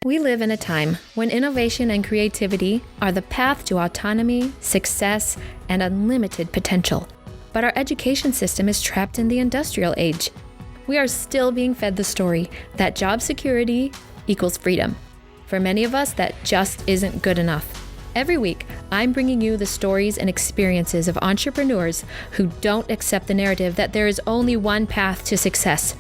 We live in a time when innovation and creativity are the path to autonomy, success, and unlimited potential. But our education system is trapped in the industrial age. We are still being fed the story that job security equals freedom. For many of us, that just isn't good enough. Every week, I'm bringing you the stories and experiences of entrepreneurs who don't accept the narrative that there is only one path to success.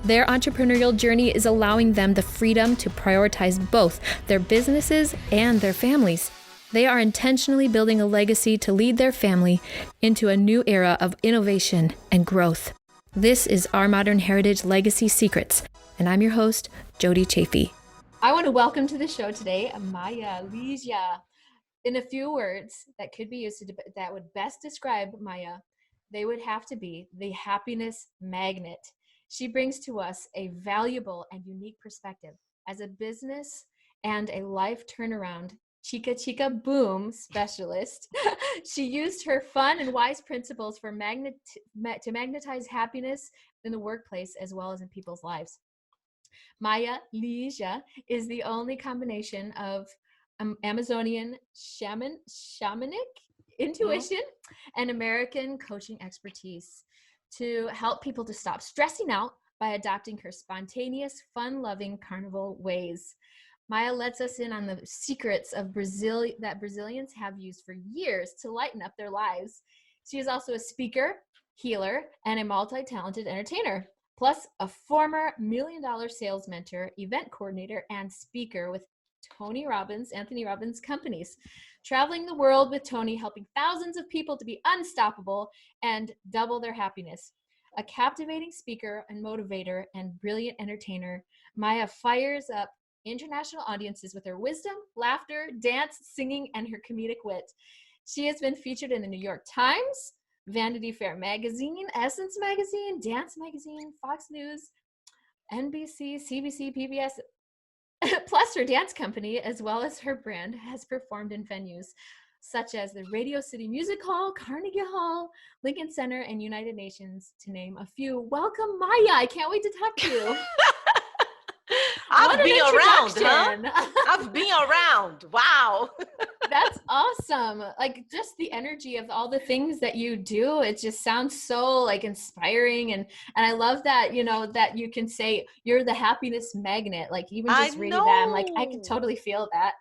Their entrepreneurial journey is allowing them the freedom to prioritize both their businesses and their families. They are intentionally building a legacy to lead their family into a new era of innovation and growth. This is Our Modern Heritage Legacy Secrets, and I'm your host, Jody Chafee. I want to welcome to the show today, Maya Lygya. In a few words that could be used that would best describe Maya, they would have to be the happiness magnet. She brings to us a valuable and unique perspective as a business and a life turnaround Cheeka Cheeka BOOM specialist. She used her fun and wise principles for to magnetize happiness in the workplace as well as in people's lives. Maya Lygya is the only combination of Amazonian shamanic intuition and American coaching expertise to help people to stop stressing out by adopting her spontaneous, fun-loving carnival ways. Maya lets us in on the secrets of Brazil that Brazilians have used for years to lighten up their lives. She is also a speaker, healer, and a multi-talented entertainer, plus a former million-dollar sales mentor, event coordinator, and speaker with Anthony Robbins Companies, traveling the world with Tony, helping thousands of people to be unstoppable and double their happiness. A captivating speaker and motivator and brilliant entertainer, Maya fires up international audiences with her wisdom, laughter, dance, singing, and her comedic wit. She has been featured in the New York Times, Vanity Fair magazine, Essence magazine, Dance magazine, Fox News, NBC, CBC, PBS. Plus, her dance company, as well as her brand, has performed in venues such as the Radio City Music Hall, Carnegie Hall, Lincoln Center, and United Nations, to name a few. Welcome, Maya. I can't wait to talk to you. I've been around, huh? I've been around. Wow. That's awesome. Like, just the energy of all the things that you do, it just sounds so like inspiring. And I love that, that you can say you're the happiness magnet. Like, even just reading that, I'm like, I can totally feel that.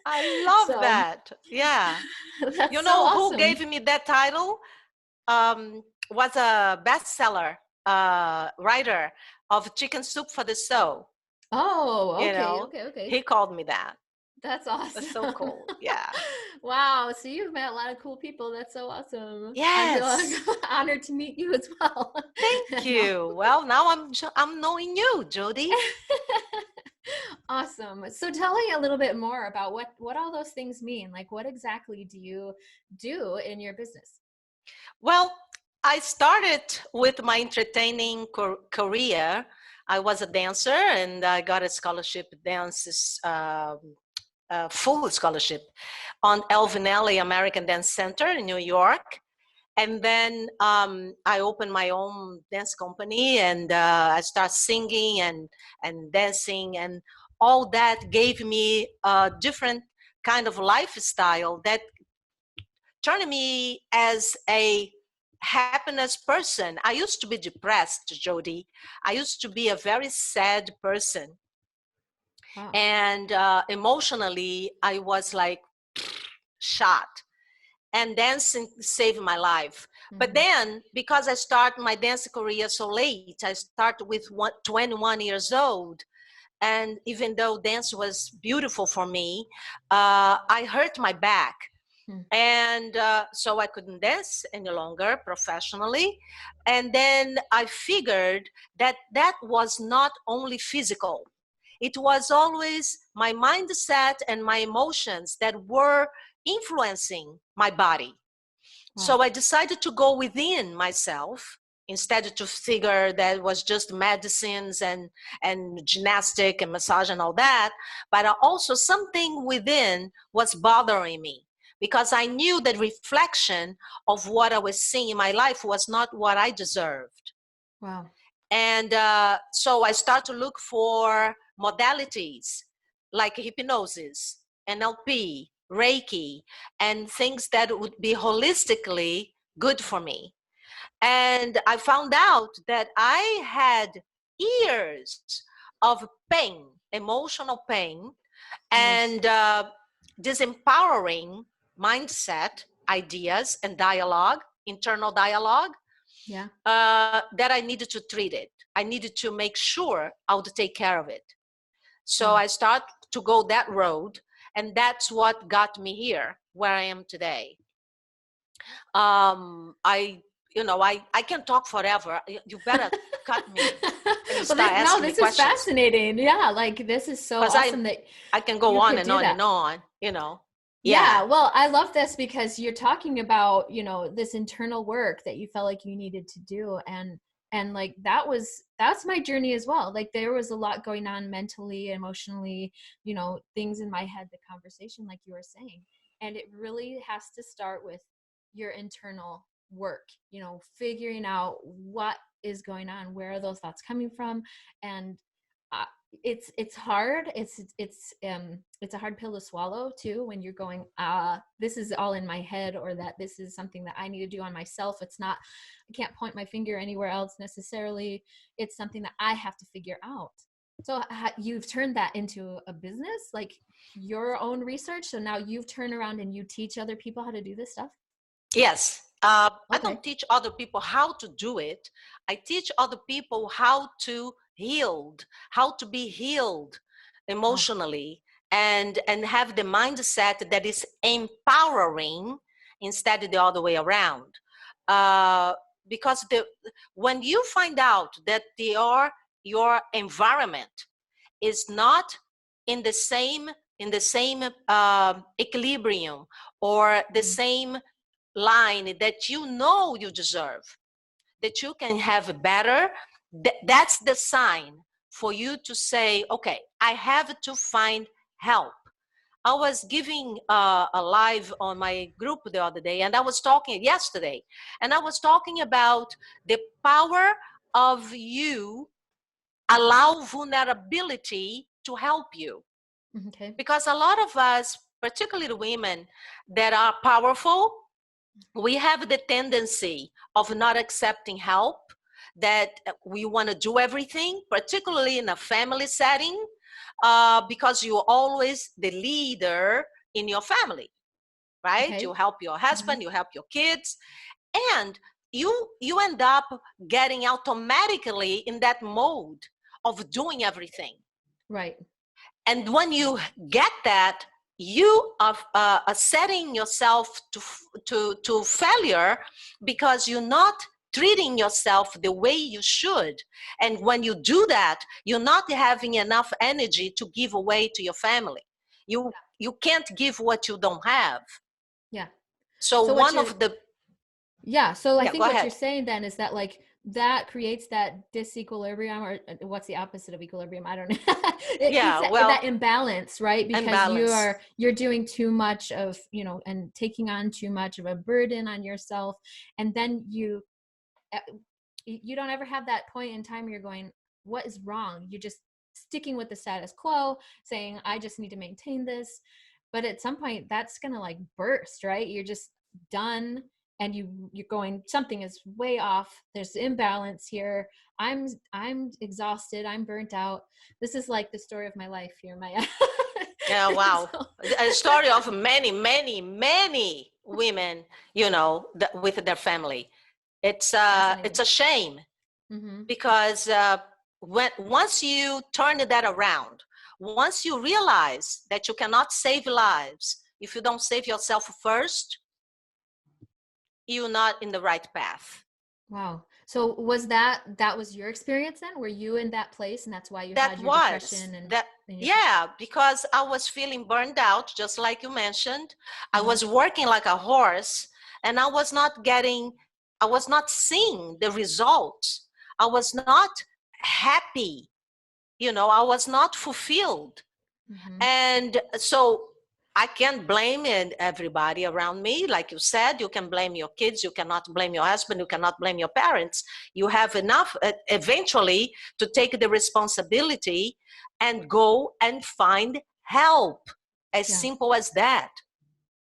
I love that. Yeah. That's You know so awesome. Who gave me that title? Was a bestseller writer of Chicken Soup for the Soul. Oh, okay, okay. He called me that. That's awesome. That's so cool. Yeah. Wow. So you've met a lot of cool people. That's so awesome. Yes. I feel honored to meet you as well. Thank you. Well, now I'm knowing you, Jody. Awesome. So tell me a little bit more about what all those things mean. Like, what exactly do you do in your business? Well, I started with my entertaining career. I was a dancer and I got a scholarship, full scholarship on Elvinelli American Dance Center in New York. And then I opened my own dance company and I started singing and dancing, and all that gave me a different kind of lifestyle that turned me as a happiness person. I used to be depressed, Jody. I used to be a very sad person. Wow. And emotionally, I was like shot. And dancing saved my life. Mm-hmm. But then, because I started my dance career so late, I started with 21 years old. And even though dance was beautiful for me, I hurt my back. And so I couldn't dance any longer professionally. And then I figured that was not only physical. It was always my mindset and my emotions that were influencing my body. Wow. So I decided to go within myself instead to figure that it was just medicines and gymnastic and massage and all that. But also something within was bothering me, because I knew that reflection of what I was seeing in my life was not what I deserved. Wow. And so I started to look for modalities like hypnosis, NLP, Reiki, and things that would be holistically good for me. And I found out that I had years of pain, emotional pain, and disempowering mindset, ideas, and dialogue, internal dialogue, Yeah. that I needed to treat it. I needed to make sure I would take care of it. So I started to go that road, and that's what got me here, where I am today. I can talk forever. You better cut me and start asking me this is questions, fascinating. Yeah, like this is so because awesome that I can go you on could and do on that. and on, Yeah, well, I love this because you're talking about, this internal work that you felt like you needed to do, and like that's my journey as well. Like there was a lot going on mentally, emotionally, things in my head, the conversation like you were saying. And it really has to start with your internal work, figuring out what is going on, where are those thoughts coming from. And uh, it's hard. It's a hard pill to swallow too, when you're going, this is all in my head, or that this is something that I need to do on myself. It's not, I can't point my finger anywhere else necessarily. It's something that I have to figure out. So you've turned that into a business, like your own research. So now you've turned around and you teach other people how to do this stuff. Yes. Okay. I don't teach other people how to do it. I teach other people how to how to be healed emotionally, and have the mindset that is empowering instead of the other way around. Because when you find out that your environment is not in the same equilibrium, or the same line that you deserve, that you can have better, that's the sign for you to say, okay, I have to find help. I was giving a live on my group the other day, and I was talking yesterday, and I was talking about the power of you allow vulnerability to help you. Okay. Because a lot of us, particularly the women that are powerful, we have the tendency of not accepting help, that we want to do everything, particularly in a family setting, because you're always the leader in your family, right? Okay. You help your husband, you help your kids, and you end up getting automatically in that mode of doing everything. Right. And when you get that, you are setting yourself to failure, because you're not treating yourself the way you should. And when you do that, you're not having enough energy to give away to your family. You can't give what you don't have. Yeah. So one of the Yeah. So I think what ahead. you're saying then is that like that creates that disequilibrium, or what's the opposite of equilibrium? I don't know. That imbalance, right? Because you're doing too much of, and taking on too much of a burden on yourself. And then you don't ever have that point in time where you're going, what is wrong? You're just sticking with the status quo, saying, I just need to maintain this. But at some point that's going to like burst, right? You're just done. And you're going, something is way off. There's imbalance here. I'm exhausted. I'm burnt out. This is like the story of my life here, Maya. Yeah, wow. A story of many, many, many women, with their family. It's a shame, because once you turn that around, once you realize that you cannot save lives if you don't save yourself first, you're not in the right path. Wow. So was that was your experience then? Were you in that place, and that's why you had your depression? Yeah, because I was feeling burned out, just like you mentioned. I was working like a horse, and I was not seeing the results. I was not happy. I was not fulfilled. And so I can't blame everybody around me. Like you said, you can blame your kids. You cannot blame your husband. You cannot blame your parents. You have enough eventually to take the responsibility and go and find help. As Yeah. simple as that.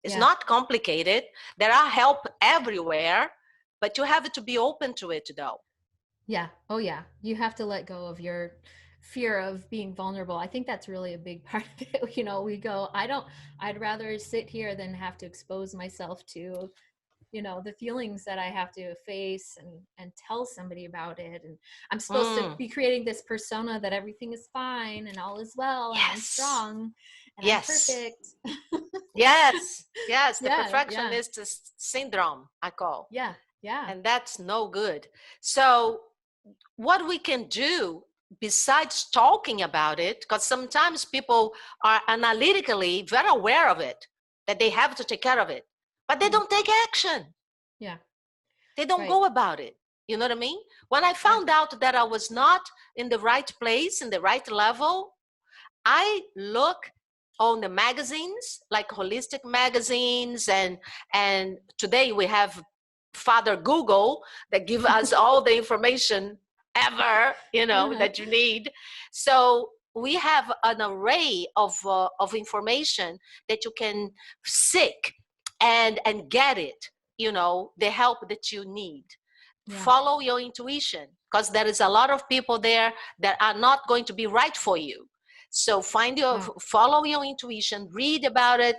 It's Yeah. not complicated. There are help everywhere, but you have to be open to it though. Yeah. Oh, yeah. You have to let go of your fear of being vulnerable. I think that's really a big part of it. We go, I'd rather sit here than have to expose myself to, the feelings that I have to face and tell somebody about it. And I'm supposed to Mm, be creating this persona that everything is fine and all is well and I'm yes. strong and I'm Yes. perfect. Yes. Yes. The Yeah. Yeah. perfectionist syndrome, I call. Yeah. Yeah. And that's no good. So what we can do besides talking about it, because sometimes people are analytically very aware of it, that they have to take care of it, but they Mm. don't take action. Yeah. They don't Right. go about it. You know what I mean? When I Yeah. found out that I was not in the right place, in the right level, I look on the magazines, like holistic magazines, and today we have Father Google that give us all the information ever, Uh-huh. that you need. So we have an array of information that you can seek and get it, the help that you need. Yeah. Follow your intuition, because there is a lot of people there that are not going to be right for you. So Wow. follow your intuition, read about it,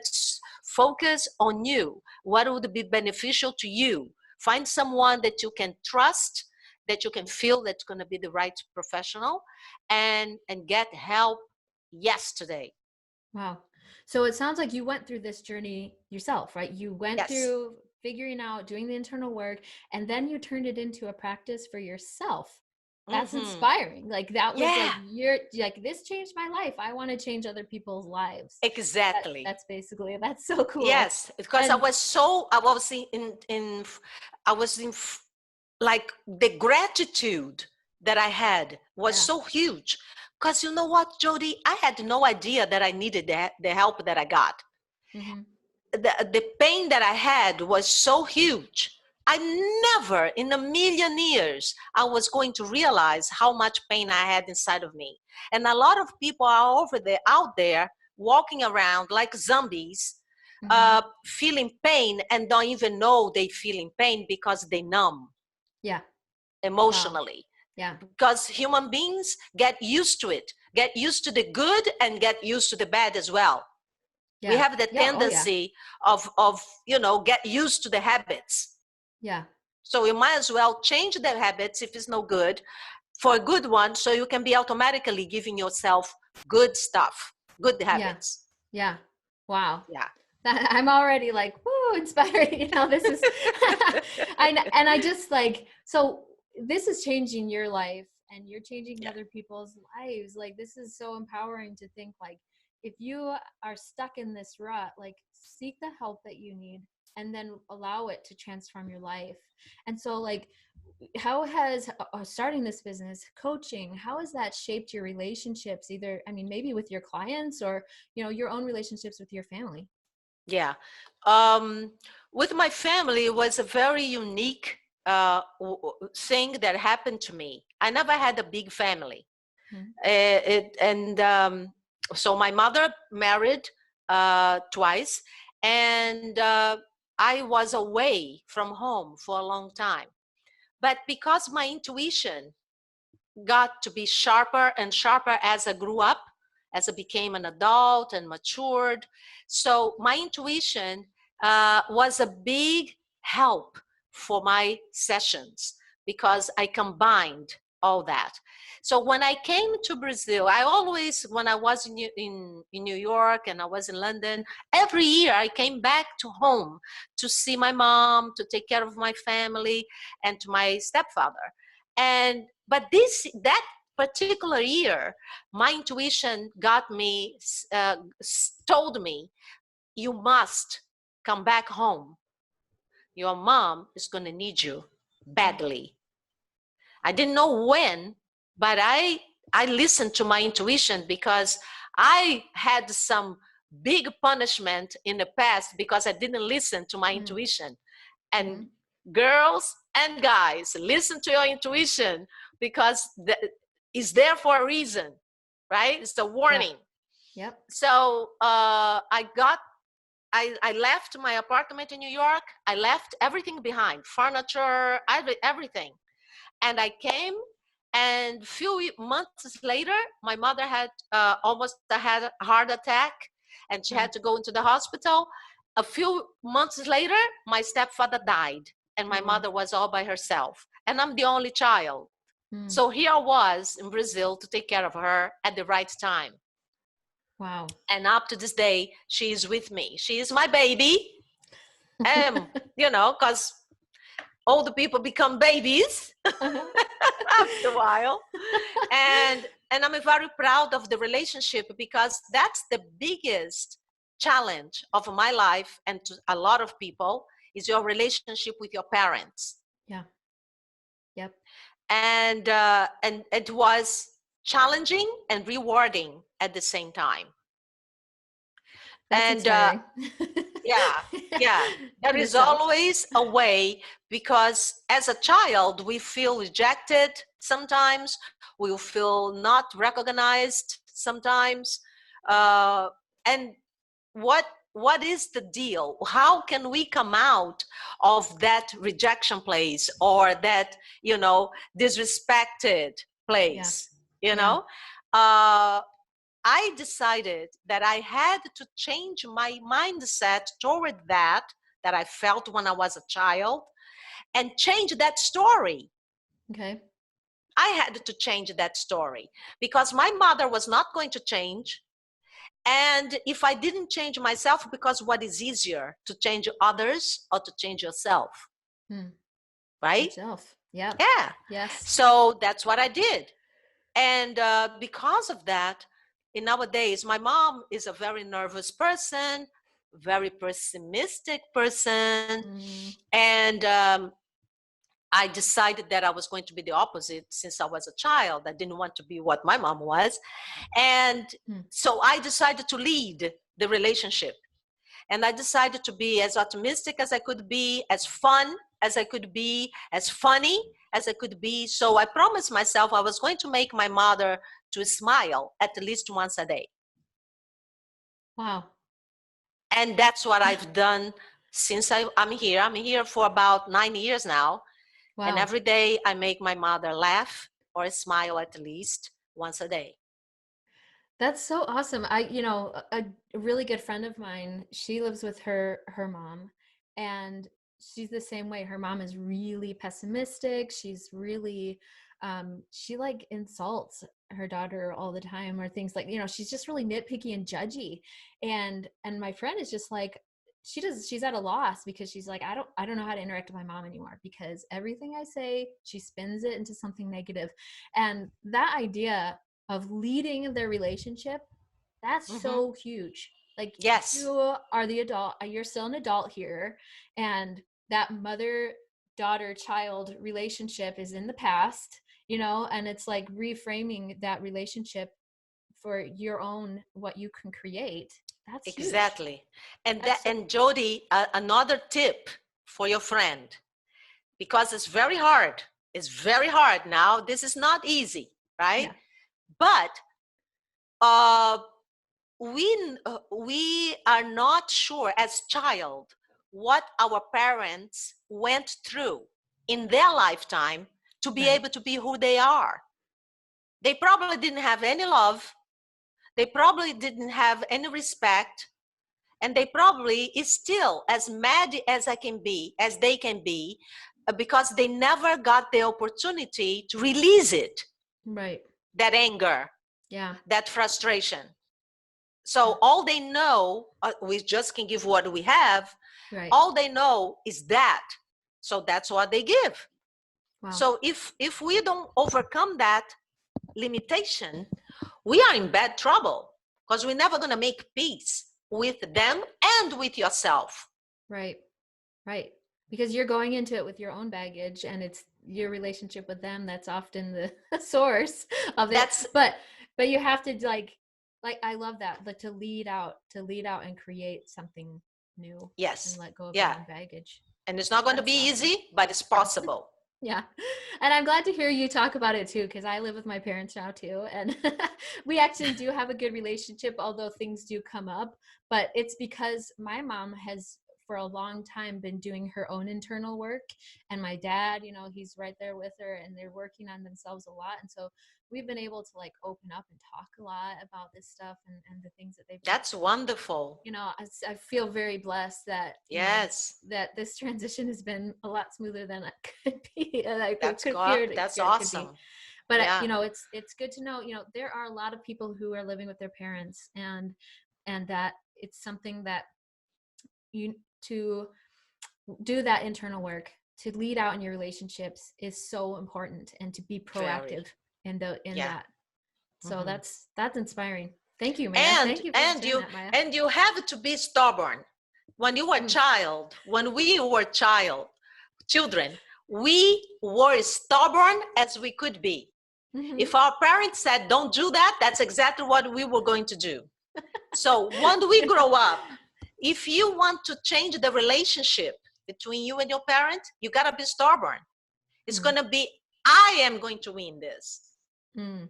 focus on you. What would be beneficial to you? Find someone that you can trust, that you can feel that's going to be the right professional, and get help yesterday. Wow. So it sounds like you went through this journey yourself, right? You went Yes. through figuring out, doing the internal work, and then you turned it into a practice for yourself. That's Mm-hmm. inspiring. Like that was like Yeah, you're like this changed my life. I want to change other people's lives. exactly. That's so cool. Yes, because And I was in I was in like the gratitude that I had was yeah. so huge. Because you know what, Jody, I had no idea that I needed the help that I got. Mm-hmm. The pain that I had was so huge. I never in a million years I was going to realize how much pain I had inside of me. And a lot of people are out there walking around like zombies, Mm-hmm. feeling pain and don't even know they feeling pain because they numb Yeah. Wow. emotionally. Yeah. Because human beings get used to it, get used to the good and get used to the bad as well. We Yeah. have the Yeah. Oh yeah. tendency of get used to the habits. Yeah. So you might as well change the habits if it's no good for a good one, so you can be automatically giving yourself good stuff, good Yeah. habits. Yeah. Wow. Yeah. I'm already like, woo, inspired. This is, and I just like, so this is changing your life and you're changing Yeah. other people's lives. Like, this is so empowering to think like, if you are stuck in this rut, like seek the help that you need and then allow it to transform your life. And so like, how has starting this business, coaching, how has that shaped your relationships, either, I mean, maybe with your clients or, your own relationships with your family? Yeah. Um, with my family, it was a very unique thing that happened to me. I never had a big family. Mhm. So my mother married twice, and I was away from home for a long time. But because my intuition got to be sharper and sharper as I grew up, as I became an adult and matured. So my intuition was a big help for my sessions because I combined all that. So when I came to Brazil, I always, when I was in New York and I was in London, every year I came back to home to see my mom, to take care of my family, and to my stepfather. But that particular year, my intuition got me, told me, you must come back home. Your mom is going to need you Mm. badly. I didn't know when, but I listened to my intuition because I had some big punishment in the past because I didn't listen to my Mm. intuition. And Mhm. girls and guys, listen to your intuition because it's there for a reason, right? It's a Yeah. warning. Yep. So I left my apartment in New York. I left everything behind, furniture, everything. And I came, and few months later, my mother had almost had a heart attack, and she had to go into the hospital. A few months later, my stepfather died, and my mother was all by herself. And I'm the only child. So here I was in Brazil to take care of her at the right time. Wow. And up to this day, she is with me. She is my baby. Because older people become babies after a while. And I'm very proud of the relationship, because that's the biggest challenge of my life, and to a lot of people, is your relationship with your parents. Yeah. Yep. And it was challenging and rewarding at the same time. That's inspiring. Yeah. There is always a way, because as a child, we feel rejected sometimes, we feel not recognized sometimes. And what is the deal? How can we come out of that rejection place, or that, disrespected place? I decided that I had to change my mindset toward that I felt when I was a child, and change that story. Okay. I had to change that story, because my mother was not going to change. And if I didn't change myself, because what is easier, to change others or to change yourself? Right? Yourself. Yeah. Yeah. Yes. So that's what I did. And because of that, in nowadays, my mom is a very nervous person, very pessimistic person. And I decided that I was going to be the opposite. Since I was a child, I didn't want to be what my mom was. And so I decided to lead the relationship. And I decided to be as optimistic as I could be, as fun as I could be, as funny as I could be. So I promised myself I was going to make my mother to smile at least once a day. Wow. And that's what I've done since I'm here. I'm here for about 9 years now. Wow. And every day I make my mother laugh or smile at least once a day. That's so awesome. A really good friend of mine, she lives with her mom, and she's the same way. Her mom is really pessimistic. She's really, she like insults her daughter all the time, or things like, she's just really nitpicky and judgy. And my friend is just like, she's at a loss, because she's like, I don't know how to interact with my mom anymore, because everything I say, she spins it into something negative. And that idea of leading their relationship, that's so huge. Like, yes, you are the adult, you're still an adult here, and that mother daughter child relationship is in the past, and it's like reframing that relationship for your own, what you can create. That's exactly huge. And and Jody, another tip for your friend, because it's very hard now. This is not easy, right? Yeah. But we are not sure as child what our parents went through in their lifetime to be able to be who they are. They probably didn't have any love. They probably didn't have any respect. And they probably is still as mad as they can be, because they never got the opportunity to release it. Right. That anger. Yeah. That frustration. So all they know, we just can give what we have. Right. All they know is that. So that's what they give. Wow. So if we don't overcome that limitation, we are in bad trouble, because we're never going to make peace with them and with yourself. Right. Right. Because you're going into it with your own baggage, and it's your relationship with them that's often the source of it. But you have to like I love that, but to lead out and create something new. Yes. And let go of your own baggage. And it's not going to be easy, but it's possible. Yeah. And I'm glad to hear you talk about it too, because I live with my parents now too. And we actually do have a good relationship, although things do come up. But it's because my mom has for a long time been doing her own internal work. And my dad, he's right there with her and they're working on themselves a lot. And so we've been able to like open up and talk a lot about this stuff and the things that they've been That's wonderful. I feel very blessed that Yes. that this transition has been a lot smoother than it could be, and I could That's fear God. it That's could be. awesome. But Yeah. it's good to know. There are a lot of people who are living with their parents, and that it's something that you to do that internal work to lead out in your relationships is so important, and to be Very. proactive in Yeah. that. So Hmm. that's inspiring. Thank you, Maya. And Thank you for and sharing you that, Maya. and you have to be stubborn. When you were Mm. child, when we were children, we were stubborn as we could be. Mm-hmm. If our parents said, don't do that, that's exactly what we were going to do. So when we grow up, if you want to change the relationship between you and your parent, you got to be stubborn. It's going to be, I am going to win this in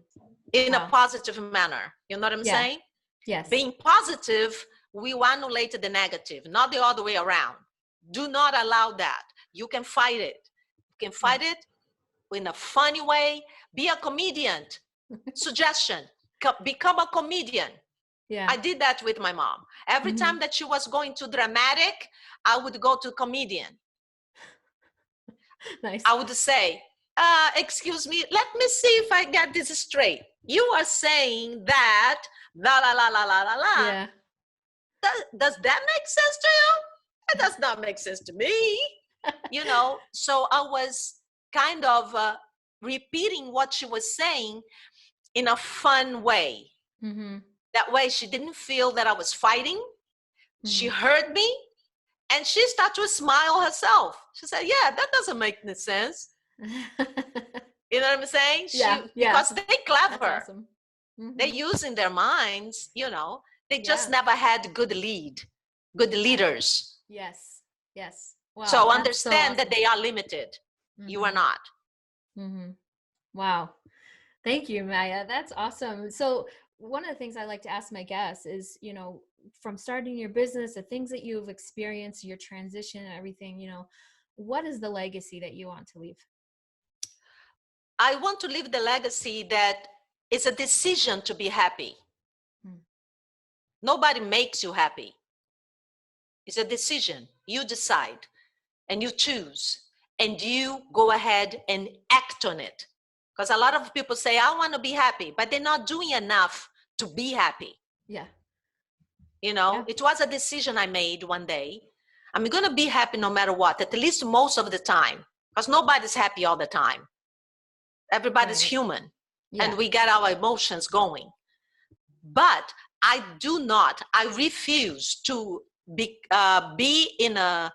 a Wow. positive manner. You know what I'm Yeah. saying? Yes. Being positive, we annihilate the negative, not the other way around. Do not allow that. You can fight it. You can fight it in a funny way. Be a comedian. Suggestion, become a comedian. Yeah. I did that with my mom. Every time that she was going too dramatic, I would go to comedian. Nice. I would say, excuse me, let me see if I get this straight. You are saying that, la la la la la la la. Yeah. Does that make sense to you? It does not make sense to me. So I was kind of repeating what she was saying in a fun way. Mm-hmm. That way she didn't feel that I was fighting. Mm-hmm. She heard me and she started to smile herself. She said, yeah, that doesn't make any sense. You know what I'm saying? Because they're clever. That's awesome. Mm-hmm. They're using their minds, they just never had good leaders. Yes. Wow, so understand that they are limited. Mm-hmm. You are not. Mm-hmm. Wow. Thank you, Maya. That's awesome. So one of the things I like to ask my guests is, from starting your business, the things that you've experienced, your transition and everything, what is the legacy that you want to leave? I want to leave the legacy that it's a decision to be happy. Nobody makes you happy. It's a decision. You decide and you choose and you go ahead and act on it. Because a lot of people say, I want to be happy, but they're not doing enough to be happy. Yeah. It was a decision I made one day. I'm going to be happy no matter what, at least most of the time, because nobody's happy all the time. Everybody's human, and we get our emotions going. But I refuse to be in a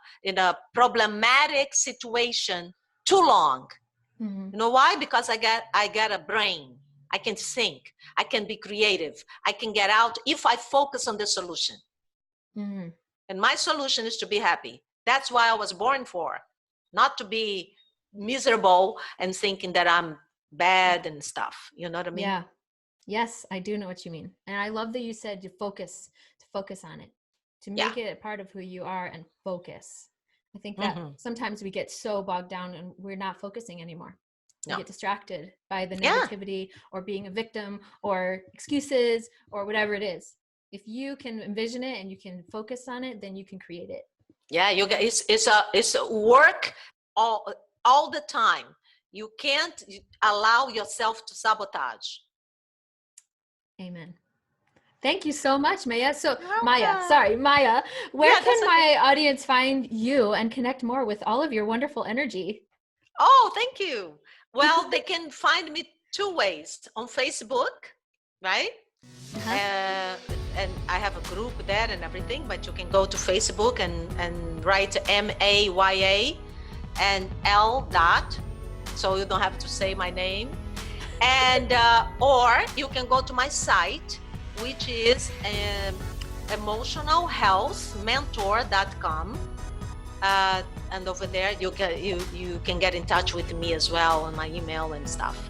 problematic situation too long. Mm-hmm. You know why? Because I got a brain. I can think. I can be creative. I can get out if I focus on the solution. Mm-hmm. And my solution is to be happy. That's why I was born for, not to be miserable and thinking that I'm bad and stuff. You know what I mean? Yeah. Yes, I do know what you mean. And I love that you said to focus on it, to make it a part of who you are and focus. I think that sometimes we get so bogged down and we're not focusing anymore. We get distracted by the negativity or being a victim or excuses or whatever it is. If you can envision it and you can focus on it, then you can create it. Yeah, it's a work all the time. You can't allow yourself to sabotage. Amen. Thank you so much, Maya. So Maya, where can my audience find you and connect more with all of your wonderful energy? Oh, thank you. Well, they can find me two ways. On Facebook, right? And I have a group there and everything, but you can go to Facebook and write Maya and L. So you don't have to say my name. And or you can go to my site, which is emotionalhealthmentor.com. And over there, you can get in touch with me as well on my email and stuff.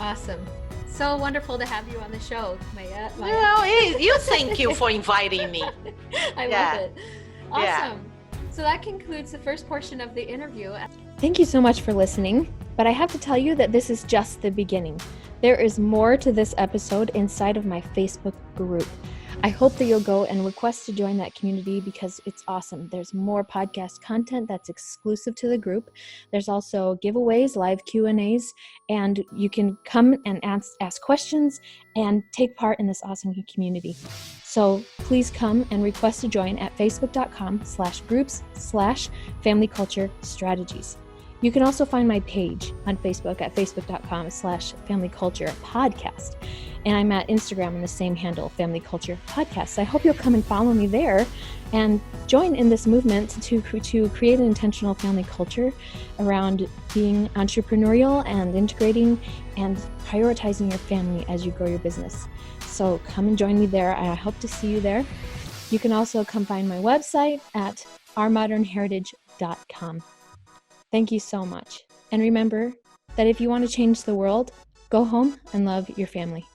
Awesome. So wonderful to have you on the show, Maya. You thank you for inviting me. I love it. Awesome. Yeah. So that concludes the first portion of the interview. Thank you so much for listening, but I have to tell you that this is just the beginning. There is more to this episode inside of my Facebook group. I hope that you'll go and request to join that community because it's awesome. There's more podcast content that's exclusive to the group. There's also giveaways, live Q&As, and you can come and ask questions and take part in this awesome community. So please come and request to join at facebook.com/groups/familyculture-strategies. You can also find my page on Facebook at facebook.com/familyculturepodcast. And I'm at Instagram in the same handle, Family Culture Podcast. I hope you'll come and follow me there and join in this movement to create an intentional family culture around being entrepreneurial and integrating and prioritizing your family as you grow your business. So come and join me there. I hope to see you there. You can also come find my website at ourmodernheritage.com. Thank you so much. And remember that if you want to change the world, go home and love your family.